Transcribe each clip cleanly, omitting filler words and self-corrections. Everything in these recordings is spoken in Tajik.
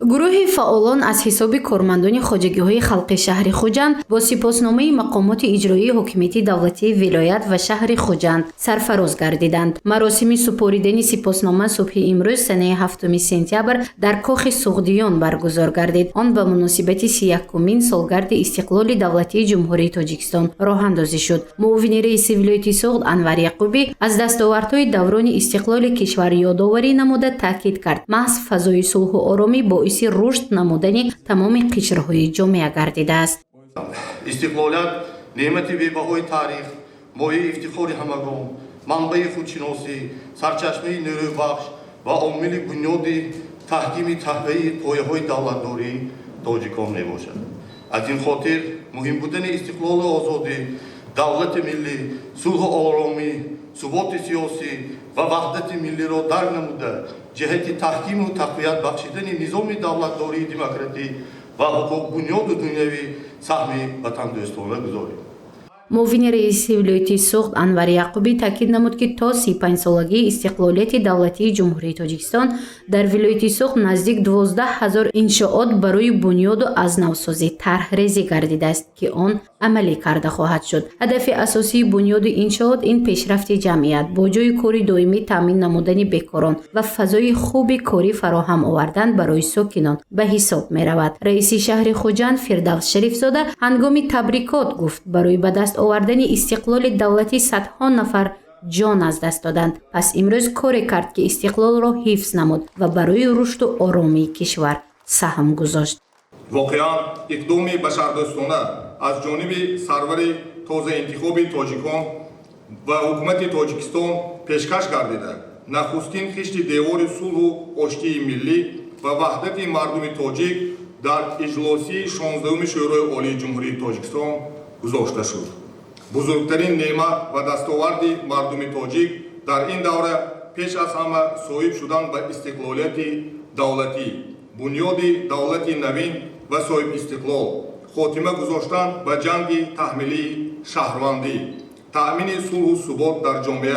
گروه فعالان از حساب کارمندان خواجگی‌های خلقی شهر خوجند با سپاسنامه مقامات اجرایی حکومتی دولتی ولایت و شهر خوجند سرفراز گردیدند. مراسم سپردن سپاسنامه صبح امروز سنه 7 سپتامبر در کاخ سغدیان برگزار گردید. آن به مناسبت 31مین سالگرد استقلال دولتی جمهوری تاجیکستان راه اندازی شد. معاون رئیس ولایت سغد انور یعقوبی از دستاوردهای دوران استقلال کشور یادآوری نموده تاکید کرد محض فضای صلح و آرامی باعث رشد نمودن تمام قشرهای جامعه گردیده است. استقلالت نعمت بی‌بهای تاریخ، مایه افتخار همگان، منبع خودشناسی، سرچشمه نیروی بخش و عامل بنیادی تحکیم تحقیق پایه‌های دولتداری تاجیکان میباشد. از این خاطر مهم بودن استقلال و آزادی دولت ملی، صلح و آرامی، ثبات سیاسی و وحدت ملی را درک نموده جهت تحکیم و تقویت بخشیدن نظام دولتداری دموکراتیک و حقوق بنیاد دنیوی سهم وطندوستانه گذارید. معاون رئیس ولایت سغد انور یعقوبی تاکید نمود که تا 35 سالگی استقلالیت دولتی جمهوری تاجیکستان در ولایت سغد نزدیک 12,000 انشاءات برای بنیاد و از نوسازی طرح ریزی گردیده است که آن عملی کرده خواهد شد. هدف اساسی بنیاد انشاءات این پیشرفت جمعیت با جای کاری دائمی تامین نمودن بیکاران و فضای خوب کاری فراهم آوردن برای ساکنان به حساب می رود. رئیس شهر خوجند فردوس شریف زاده هنگام تبریکات گفت برای به دست آوردن استقلال دولتی صدها نفر جان از دست دادند. پس امروز کاری کرد که استقلال را حفظ نمود و برای رشد و آرامی کشور سهم گذاشت. واقعا اقدام بشردوستانه از جانب سرور تازه انتخابی تاجیکان و حکومت تاجیکستان پیشکش گردیده نخستین خشت دیوار صلح و آشتی ملی و وحدت مردم تاجیک در اجلاسی 16 شورای عالی جمهوری تاجیکستان گذاشته شد. بزرگترین نعمت و دستاورد مردم تاجیک در این دوره پیش از همه صاحب شدن به استقلالیت دولتی، بنیاد دولت نوین و صاحب استقلال، خاتمه گذاشتن به جنگ تحمیلی شهروندی، تأمین صلح و ثبات در جامعه،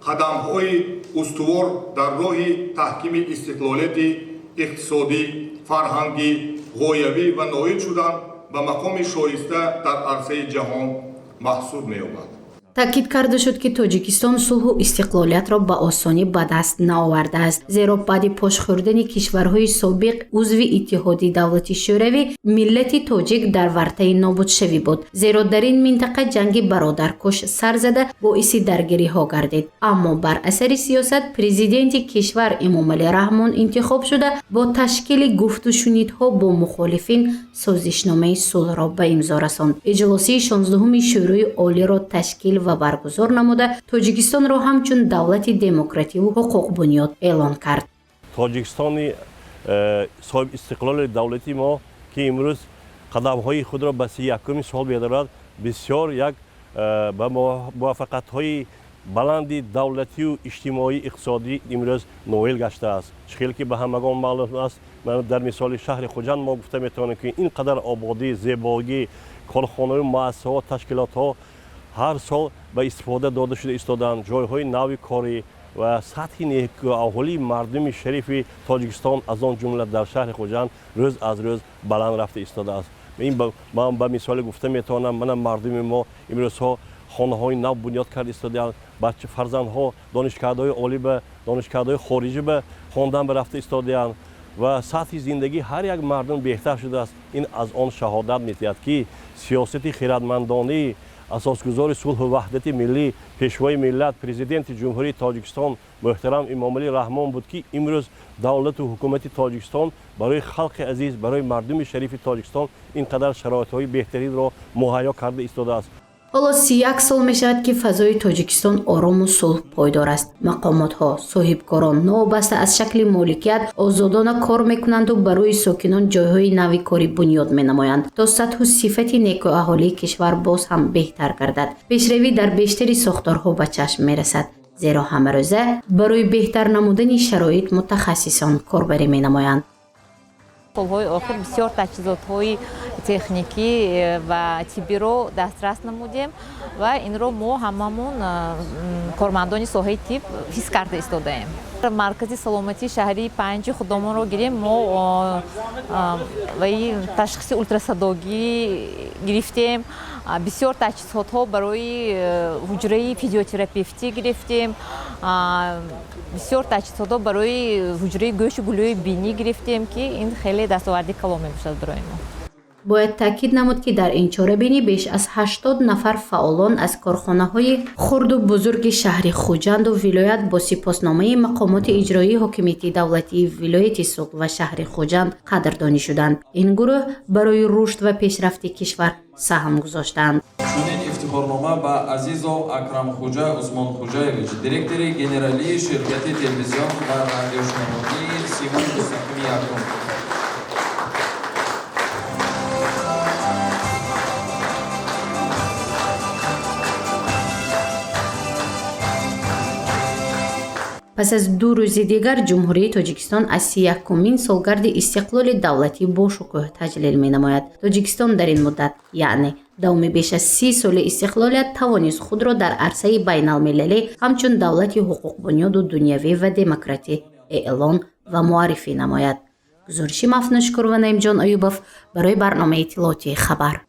قدم‌های استوار در راه تحکیم استقلالیت اقتصادی، فرهنگی، غایوی و نائل شدن به مقام شایسته در عرصه جهان محسوب می‌یابد. تاکید کرده شد که تاجیکستان صلح و استقلالیت را به آسانی به دست نآورده است، زیرا بعد پاش خوردن کشورهای سابق عضو اتحاد دولتی شوروی ملت تاجیک در ورطه نابود شوی بود، زیرا در این منطقه جنگ برادرکش سر زده باعث درگیری ها گردید. اما بر اثر سیاست پرزیدنت کشور امامعلی رحمان انتخاب شده با تشکیل گفت و شنیدها با مخالفین سازشنامه صلح را به امضا رساند. اجلاس 16 شورای عالی را تشکیل و برگزار نموده تاجیکستان را همچون دولت دموکراتیک و حقوق بنیاد اعلان کرد. تاجیکستان صاحب استقلال دولتی ما که امروز قدم‌های خود را به 31 سال می‌دارد بسیار یک با موفقیت‌های بلند دولتی و اجتماعی اقتصادی امروز نویل گشته است. چخیل که به همگان معلوم است، من در مثال شهر خوجند ما گفته میتوانم که اینقدر آبادی، زیبایی، کارخانه و مؤسسات، تشکیلات‌ها هر سال به استفاده داده شده ایستادند. جایهای نوی کاری و سطح نیکوحالی مردم شریف تاجیکستان از آن جمله در شهر خوجند روز از روز بلند رفته ایستاده است. من به مثال گفته میتوانم من مردم ما امروز ها خانه‌های نو بنیاد کرده ایستادند، بچه فرزندها دانشکده‌های عالی به دانشکده‌های خارجی به خواندن رفته ایستادند و سطح زندگی هر یک مردم بهتر شده است. این از آن شهادت می‌دهد که سیاست خردمندانه اساسگزار صلح و وحدت ملی پیشوای ملت پرزیدنت جمهوری تاجیکستان محترم امامعلی رحمان بود که امروز دولت و حکومت تاجیکستان برای خلق عزیز، برای مردم شریف تاجیکستان اینقدر شرایط‌های بهترین را مهیا کرده ایستاده است. حالا 31 سال می شود که فضای تاجیکستان آرام و صلح پایدار است. مقامات ها، صاحبکاران نوابسته از شکل مالکیت آزادانه کار میکنند و برای ساکنان جایهای نوی کاری بنیاد می نمایند تا سطح و صفت نیکوحالی کشور باز هم بهتر گردد. پیشروی در بیشتر ساختارها به چشم می رسد، زیرا همه روزه برای بهتر نمودن شرایط متخصصان کاربری می نمایند. سالهای آخر بسیار تجهیزات‌های техникӣ ва тиббиро дастрас намудем ва инро мо ҳамамон кормандони соҳаи тиб ҳис карда истодаем. Маркази саломатии шаҳрии Панҷи худомонро гирем, мо ташхиси ультрасадогӣ гирифтем, бисёр таҷҳизотҳо барои ҳуҷраи физиотерапевтӣ гирифтем, бисёр таҷҳизотҳо барои ҳуҷраи гӯшу гулӯи бинӣ гирифтем, ки ин хеле дастоварди калон мебошад барои мо. бояд таъкид намуд, ки дар ин чорабинӣ беш аз 80 нафар фаъолон аз корхонаҳои хурду бузурги шаҳри Хуҷанду вилоят бо сипосномаи мақомоти иҷроии ҳокимияти давлатии вилояти Суғд ва шаҳри Хуҷанд қадрдонӣ шуданд. Ин гурӯҳ барои рушд ва пешрафти кишвар саҳм гузоштанд. чунин ифтихорнома ба Азизов Акрамхоҷа Усмонхоҷаевич, директори генералии ширкати телевизион ва радиошунаводии Симони Мустақими Якум. пас аз 2 рӯзи дигар ҷумҳурии Тоҷикистон аз 31-умин солгарди истиқлоли давлатӣ бошукӯҳ таҷлил менамояд. Тоҷикистон дар ин муддат, яъне давоми беш аз 30 соли истиқлолият, тавонист худро дар арсаи байналмилалӣ ҳамчун давлати ҳуқуқбунёду дунявӣ ва демократӣ эълон ва муаррифӣ намояд. гузориши Мафнушкур ва Наимҷон Оюбов барои барномаи иттилооти хабар.